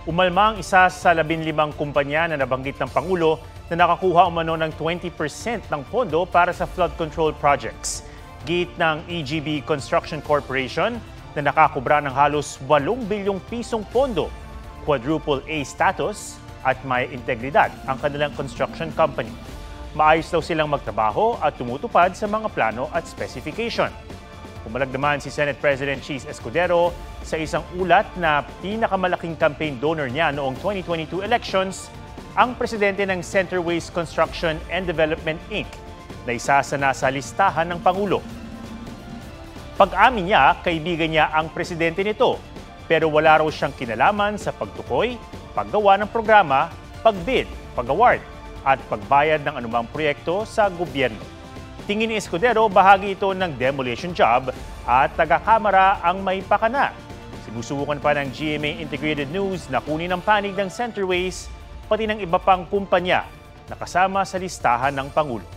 Umalma ang isa sa 15 kumpanya na nabanggit ng Pangulo na nakakuha umano ng 20% ng pondo para sa flood control projects. Git ng EGB Construction Corporation na nakakubra ng halos 8 bilyong pisong pondo, quadruple A status at may integridad ang kanilang construction company. Maayos daw silang magtrabaho at tumutupad sa mga plano at specification. Pumalag naman si Senate President Cheese Escudero sa isang ulat na pinakamalaking campaign donor niya noong 2022 elections, ang presidente ng Centerways Construction and Development Inc. na isa sa nasa listahan ng Pangulo. Pag-amin niya, kaibigan niya ang presidente nito, pero wala raw siyang kinalaman sa pagtukoy, paggawa ng programa, pagbid, pag-award at pagbayad ng anumang proyekto sa gobyerno. Tingin ni Escudero, bahagi ito ng demolition job at taga-kamara ang may pakana. Sinusubukan pa ng GMA Integrated News na kunin ang panig ng Centerways pati ng iba pang kumpanya na kasama sa listahan ng Pangulo.